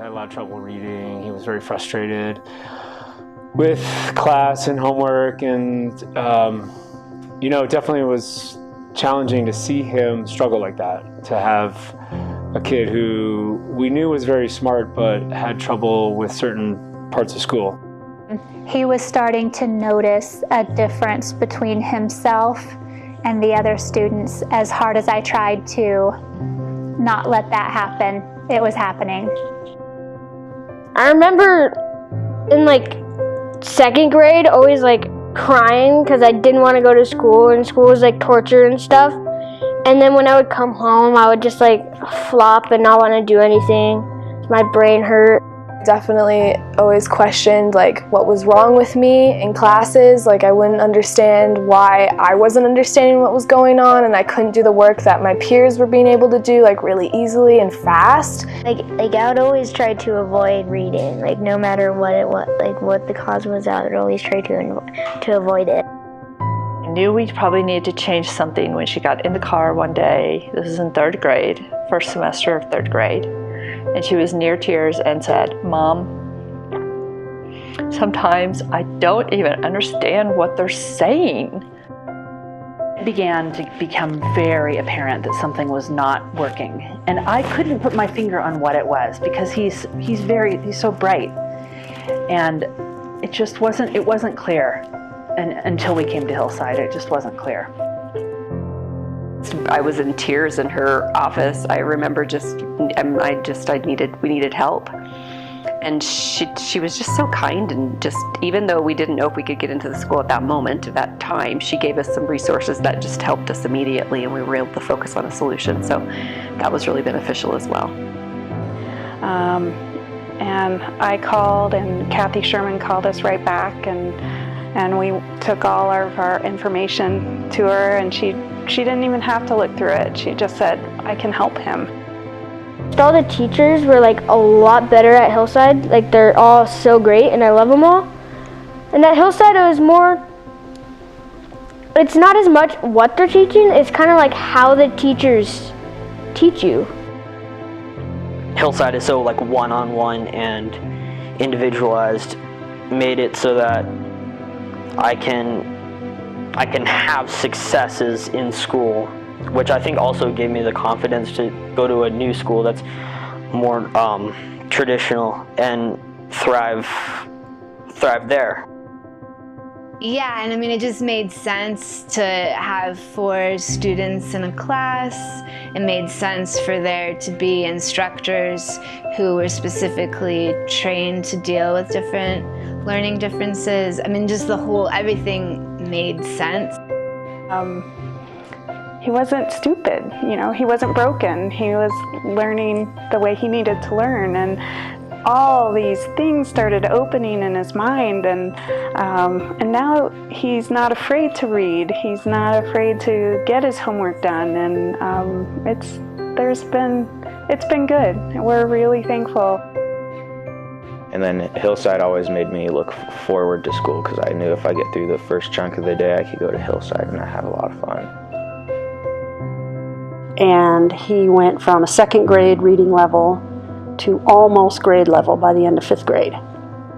had a lot of trouble reading. He was very frustrated with class and homework, and it definitely was challenging to see him struggle like that, to have a kid who we knew was very smart but had trouble with certain parts of school. He was starting to notice a difference between himself and the other students. As hard as I tried to not let that happen, it was happening. I remember in second grade always crying because I didn't want to go to school, and school was torture and stuff. And then when I would come home, I would just flop and not want to do anything. My brain hurt. Definitely always questioned what was wrong with me in classes. I wouldn't understand why I wasn't understanding what was going on, and I couldn't do the work that my peers were being able to do really easily and fast. I would always try to avoid reading, no matter what it was, what the cause was. I would always try to avoid it. I knew we probably needed to change something when she got in the car one day. This was in third grade, first semester of third grade. And she was near tears and said, "Mom, sometimes I don't even understand what they're saying." It began to become very apparent that something was not working. And I couldn't put my finger on what it was because he's so bright. And it wasn't clear. And until we came to Hillside, it just wasn't clear. I was in tears in her office. I remember we needed help. And she was just so kind, and just, even though we didn't know if we could get into the school at that moment, at that time, she gave us some resources that just helped us immediately, and we were able to focus on a solution. So that was really beneficial as well. And I called, and Kathy Sherman called us right back, and we took all of our information to her, and she didn't even have to look through it. She just said, "I can help him." All the teachers were a lot better at Hillside. They're all so great, and I love them all. And at Hillside, it was more, it's not as much what they're teaching, it's kind of how the teachers teach you. Hillside is so one-on-one and individualized, made it so that I can have successes in school, which I think also gave me the confidence to go to a new school that's more traditional and thrive there. Yeah, and it just made sense to have 4 students in a class. It made sense for there to be instructors who were specifically trained to deal with different learning differences. Just everything made sense. He wasn't stupid, he wasn't broken. He was learning the way he needed to learn, and all these things started opening in his mind, and now he's not afraid to read. He's not afraid to get his homework done, and it's been good. We're really thankful. And then Hillside always made me look forward to school, because I knew if I get through the first chunk of the day, I could go to Hillside and I have a lot of fun. And he went from a second grade reading level to almost grade level by the end of 5th grade.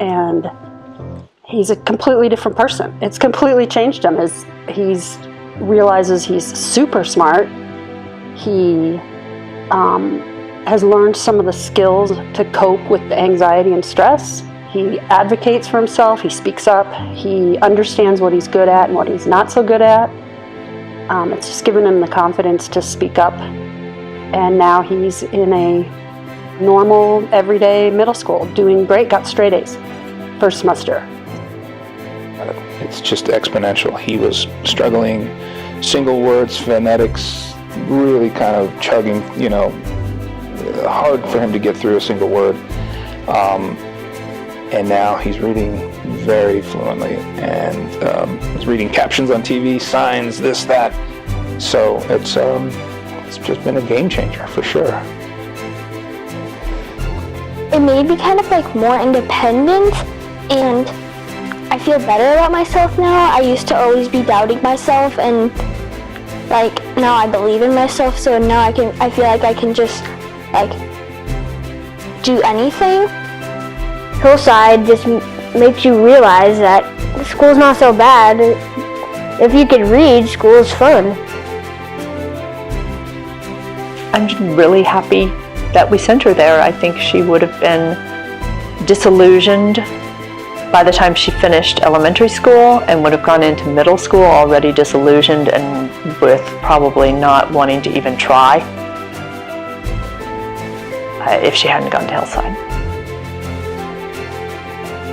And he's a completely different person. It's completely changed him. He realizes he's super smart. He has learned some of the skills to cope with the anxiety and stress. He advocates for himself, he speaks up, he understands what he's good at and what he's not so good at. It's just given him the confidence to speak up. And now he's in a normal, everyday middle school, doing great, got straight A's first semester. It's just exponential. He was struggling, single words, phonetics, really kind of chugging, hard for him to get through a single word. And now he's reading very fluently, and he's reading captions on TV, signs, this, that. So it's just been a game changer for sure. It made me kind of more independent, and I feel better about myself now. I used to always be doubting myself, and now I believe in myself, so now I feel like I can just do anything, Hillside just makes you realize that school's not so bad. If you could read, school is fun. I'm really happy that we sent her there. I think she would have been disillusioned by the time she finished elementary school and would have gone into middle school already disillusioned and with probably not wanting to even try if she hadn't gone to Hillside.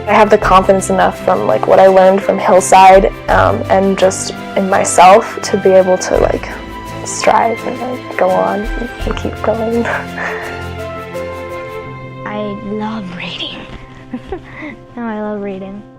I have the confidence enough from like what I learned from Hillside and just in myself to be able to like strive and like go on and keep going. I love reading. No, I love reading.